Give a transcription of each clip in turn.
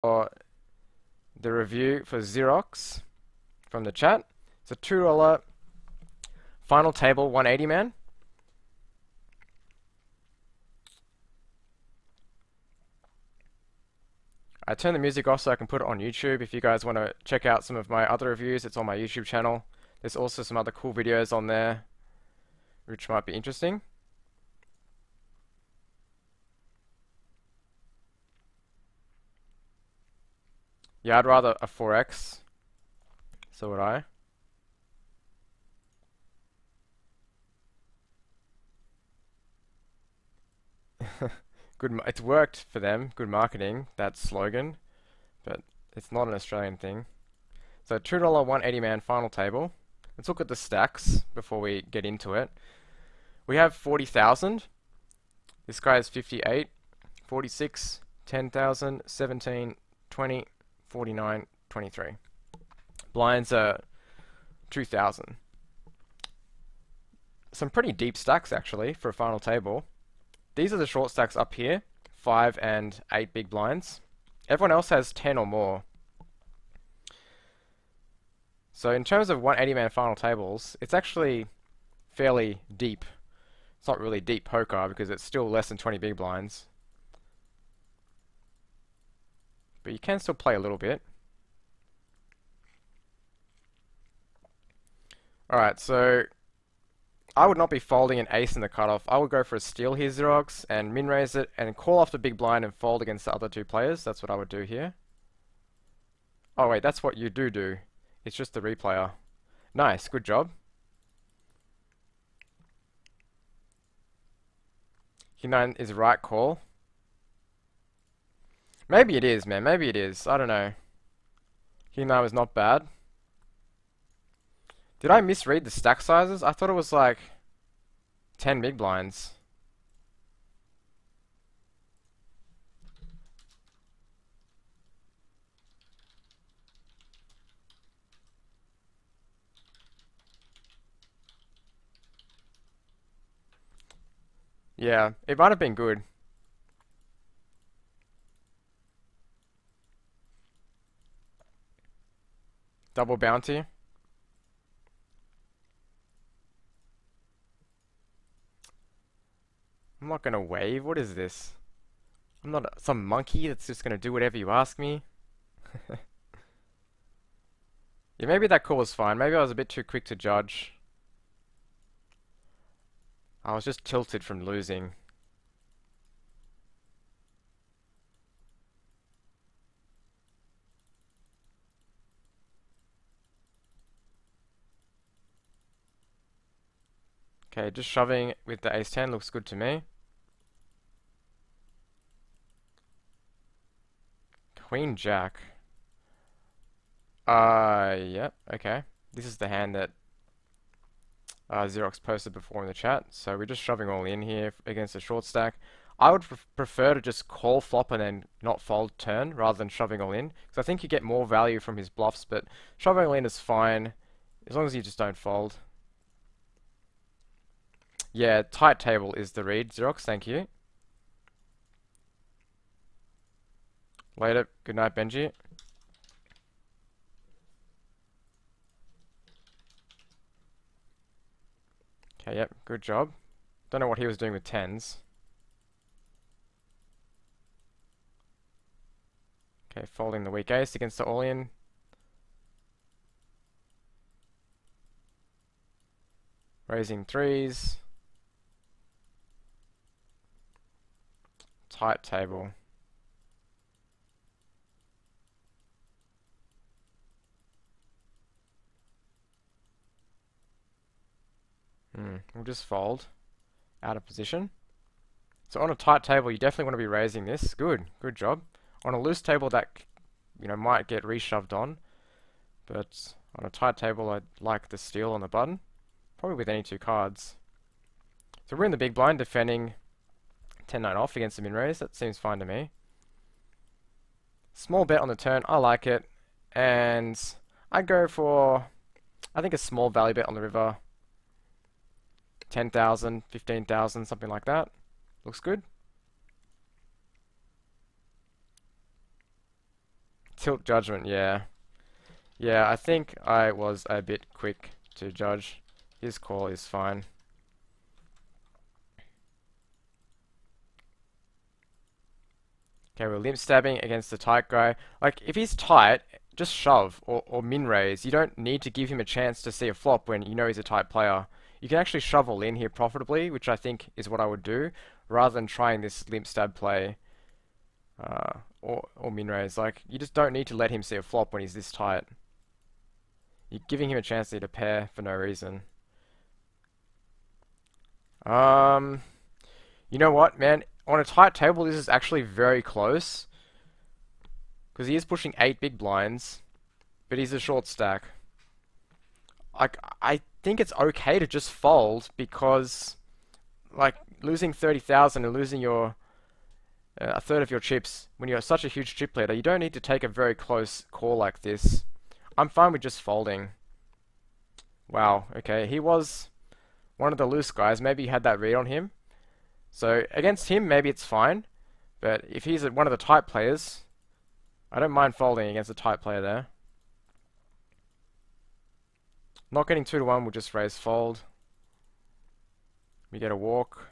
for the review for Xerox from the chat. It's a $2 final table 180 man. I turned the music off so I can put it on YouTube. If you guys want to check out some of my other reviews, it's on my YouTube channel. There's also some other cool videos on there which might be interesting. Yeah, I'd rather a 4X. So would I. It's worked for them. Good marketing, that slogan. But it's not an Australian thing. So $2 180 man final table. Let's look at the stacks before we get into it. We have 40,000. This guy is 58, 46, 10,000, 17, 20, 49, 23. Blinds are 2,000. Some pretty deep stacks actually for a final table. These are the short stacks up here, 5 and 8 big blinds. Everyone else has 10 or more. So in terms of 180 man final tables, it's actually fairly deep. It's not really deep poker because it's still less than 20 big blinds. But you can still play a little bit. Alright, so I would not be folding an ace in the cutoff. I would go for a steal here, Xerox, and min-raise it, and call off the big blind and fold against the other two players. That's what I would do here. Oh wait, that's what you do. It's just the replayer. Nice, good job. Q9 is right call. Maybe it is, man. Maybe it is. I don't know. Q9 was not bad. Did I misread the stack sizes? I thought it was like 10 big blinds. Yeah, it might have been good. Double bounty. I'm not gonna wave. What is this? I'm not some monkey that's just gonna do whatever you ask me. Yeah, maybe that call was fine. Maybe I was a bit too quick to judge. I was just tilted from losing. Okay, just shoving with the ace-10 looks good to me. Queen-jack. Yep, okay. This is the hand that Xerox posted before in the chat. So we're just shoving all in here against a short stack. I would prefer to just call flop and then not fold turn rather than shoving all in. Because I think you get more value from his bluffs, but shoving all in is fine as long as you just don't fold. Yeah, tight table is the read, Xerox, thank you. Later, good night, Benji. Okay, yep, good job. Don't know what he was doing with tens. Okay, folding the weak ace against the all-in. Raising threes. Tight table. We'll just fold. Out of position. So on a tight table, you definitely want to be raising this. Good job. On a loose table, that might get reshoved on, but on a tight table, I'd like the steal on the button, probably with any two cards. So we're in the big blind, defending 10-9 off against the min-raise. That seems fine to me. Small bet on the turn, I like it, and I'd go for, I think, a small value bet on the river. 10,000, 15,000, something like that. Looks good. Tilt judgment, yeah. Yeah, I think I was a bit quick to judge. His call is fine. Okay, we're limp stabbing against the tight guy. Like, if he's tight, just shove or min raise. You don't need to give him a chance to see a flop when you know he's a tight player. You can actually shove all in here profitably, which I think is what I would do, rather than trying this limp stab play or min raise. Like, you just don't need to let him see a flop when he's this tight. You're giving him a chance to hit a pair for no reason. You know what, man? On a tight table, this is actually very close. Because he is pushing 8 big blinds, but he's a short stack. Like, I think it's okay to just fold because, like, losing 30,000 and losing your a third of your chips when you're such a huge chip leader, you don't need to take a very close call like this. I'm fine with just folding. Wow, okay, he was one of the loose guys. Maybe he had that read on him. So against him, maybe it's fine. But if he's one of the tight players, I don't mind folding against a tight player there. Not getting 2 to 1, we'll just raise fold. We get a walk.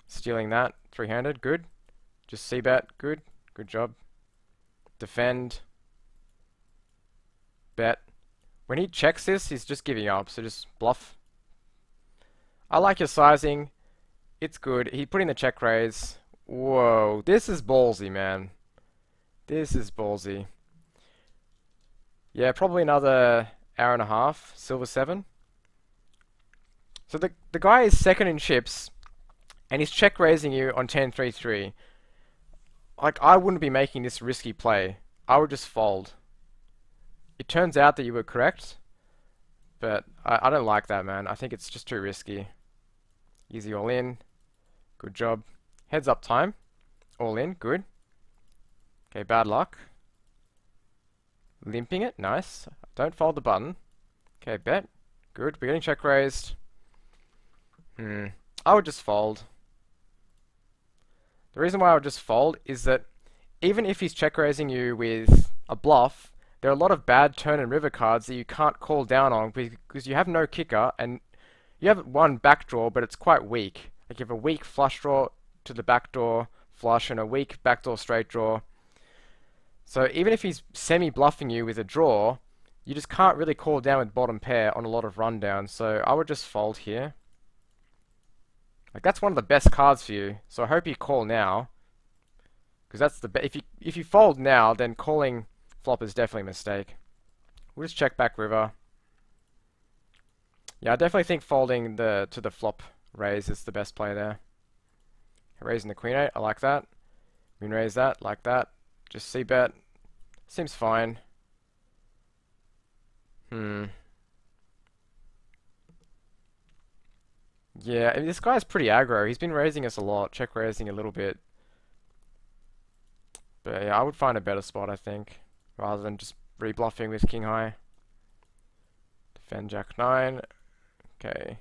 Stealing that, 3-handed, good. Just c-bet, good. Good job. Defend. Bet. When he checks this, he's just giving up, so just bluff. I like your sizing. It's good. He put in the check raise. Whoa, this is ballsy, man. This is ballsy. Yeah, probably another hour and a half. Silver 7. So the guy is second in chips, and he's check raising you on 10-3-3. Like, I wouldn't be making this risky play. I would just fold. It turns out that you were correct, but I don't like that, man. I think it's just too risky. Easy all in. Good job. Heads up time. All in. Good. Okay, bad luck. Limping it. Nice. Don't fold the button. Okay, bet. Good. We're getting check raised. I would just fold. The reason why I would just fold is that even if he's check raising you with a bluff, there are a lot of bad turn and river cards that you can't call down on because you have no kicker and you have one backdoor, but it's quite weak. Like you have a weak flush draw to the backdoor flush and a weak backdoor straight draw. So even if he's semi-bluffing you with a draw, you just can't really call down with bottom pair on a lot of rundowns. So I would just fold here. Like that's one of the best cards for you. So I hope you call now, because that's the if you fold now, then calling flop is definitely a mistake. We'll just check back river. Yeah, I definitely think folding to the flop raise is the best play there. Raising the queen 8, I like that. Min raise that, like that. Just c-bet. Seems fine. Yeah, I mean, this guy's pretty aggro. He's been raising us a lot, check raising a little bit. But yeah, I would find a better spot, I think, rather than just rebluffing with king high. Defend jack 9. Okay.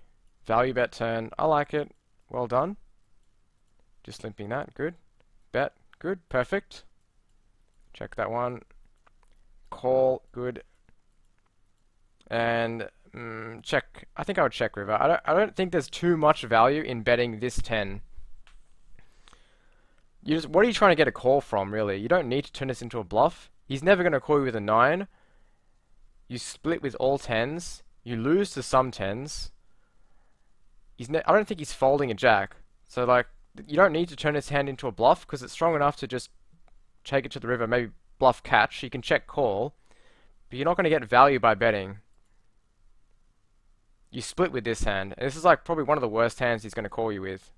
Value bet turn. I like it. Well done. Just limping that. Good. Bet. Good. Perfect. Check that one. Call. Good. And check. I think I would check river. I don't think there's too much value in betting this 10. What are you trying to get a call from, really? You don't need to turn this into a bluff. He's never going to call you with a 9. You split with all 10s. You lose to some 10s. I don't think he's folding a jack. So, like, you don't need to turn his hand into a bluff because it's strong enough to just take it to the river, maybe bluff catch. You can check call, but you're not going to get value by betting. You split with this hand. And this is, like, probably one of the worst hands he's going to call you with.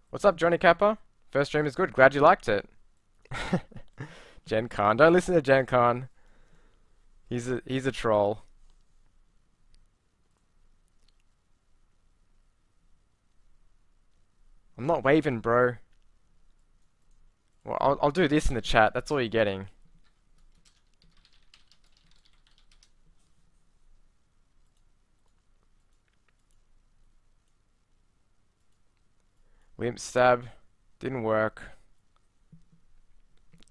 What's up, Johnny Kappa? First stream is good. Glad you liked it. Gen Khan. Don't listen to Gen Khan. He's a troll. I'm not waving, bro. Well, I'll do this in the chat. That's all you're getting. Limp stab. Didn't work.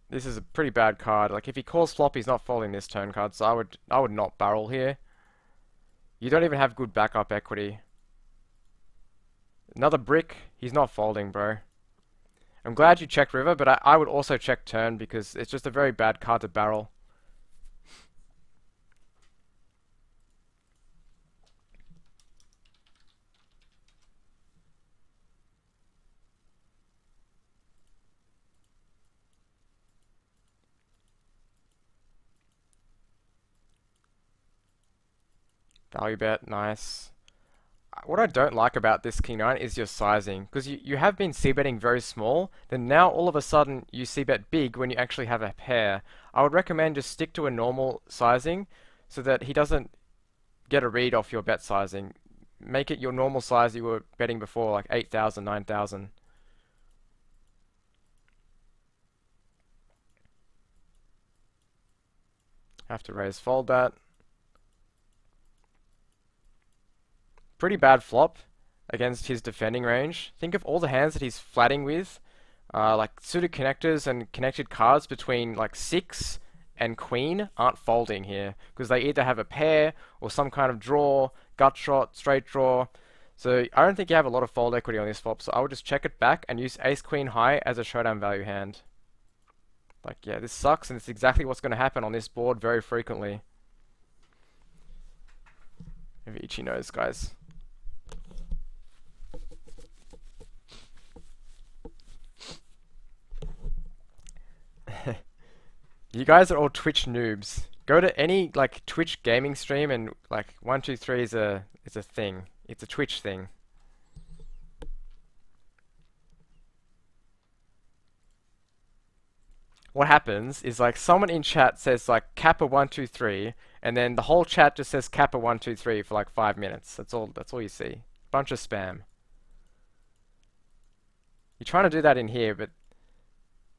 This is a pretty bad card. Like, if he calls flop, he's not folding this turn card, so I would not barrel here. You don't even have good backup equity. Another brick. He's not folding, bro. I'm glad you checked river, but I would also check turn because it's just a very bad card to barrel. Value bet, nice. What I don't like about this King 9 is your sizing, because you have been c-betting very small, then now all of a sudden you c-bet big when you actually have a pair. I would recommend just stick to a normal sizing so that he doesn't get a read off your bet sizing. Make it your normal size you were betting before, like 8,000, 9,000. Have to raise fold that. Pretty bad flop against his defending range. Think of all the hands that he's flatting with, like suited connectors and connected cards between like 6 and queen aren't folding here because they either have a pair or some kind of draw, gut shot, straight draw. So I don't think you have a lot of fold equity on this flop, so I would just check it back and use ace queen high as a showdown value hand. Like, yeah, this sucks, and it's exactly what's going to happen on this board very frequently. Avicii knows, guys. You guys are all Twitch noobs. Go to any like Twitch gaming stream and like 123 is a thing. It's a Twitch thing. What happens is like someone in chat says like Kappa 123 and then the whole chat just says Kappa 123 for like 5 minutes. That's all you see. Bunch of spam. You're trying to do that in here, but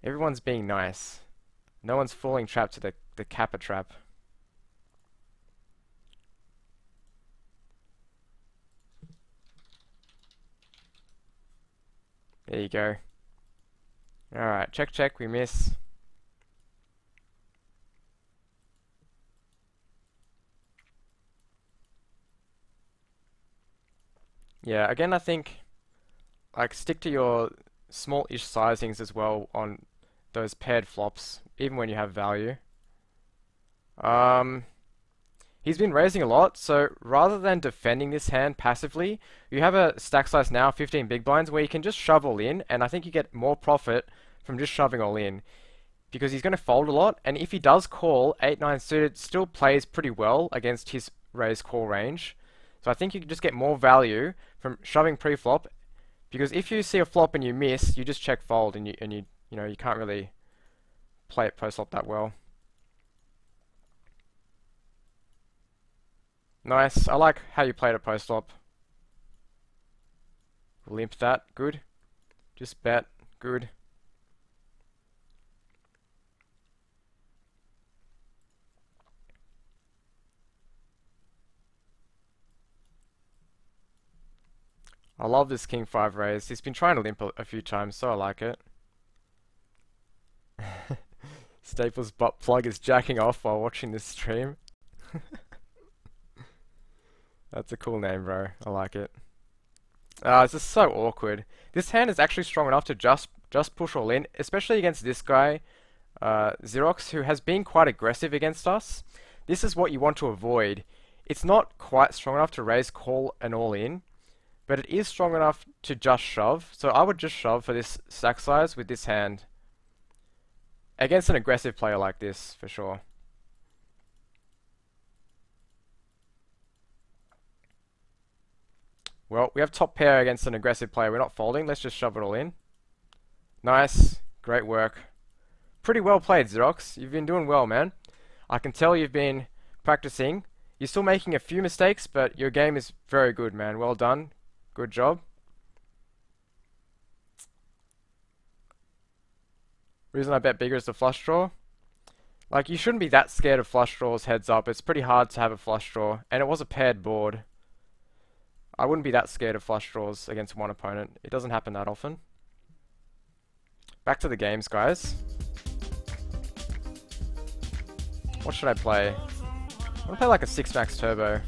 everyone's being nice. No one's falling trapped to the Kappa trap. There you go. Alright, check, check, we miss. Yeah, again, I think, like, stick to your small-ish sizings as well on those paired flops, even when you have value. He's been raising a lot, so rather than defending this hand passively, you have a stack size now, 15 big blinds, where you can just shove all in, and I think you get more profit from just shoving all in. Because he's going to fold a lot, and if he does call, 8-9 suited still plays pretty well against his raise call range. So I think you can just get more value from shoving pre-flop, because if you see a flop and you miss, you just check fold, and you know, you can't really play it post-flop that well. Nice. I like how you played it post-flop. Limp that. Good. Just bet. Good. I love this King 5 raise. He's been trying to limp a few times, so I like it. Staples butt plug is jacking off while watching this stream. That's a cool name, bro. I like it. It's just so awkward. This hand is actually strong enough to just push all in, especially against this guy, Xerox, who has been quite aggressive against us. This is what you want to avoid. It's not quite strong enough to raise, call, and all in, but it is strong enough to just shove. So I would just shove for this stack size with this hand. Against an aggressive player like this, for sure. Well, we have top pair against an aggressive player. We're not folding. Let's just shove it all in. Nice. Great work. Pretty well played, Xerox. You've been doing well, man. I can tell you've been practicing. You're still making a few mistakes, but your game is very good, man. Well done. Good job. Reason I bet bigger is the flush draw. Like, you shouldn't be that scared of flush draws heads up. It's pretty hard to have a flush draw, and it was a paired board. I wouldn't be that scared of flush draws against one opponent. It doesn't happen that often. Back to the games, guys. What should I play? I want to play like a 6 max turbo.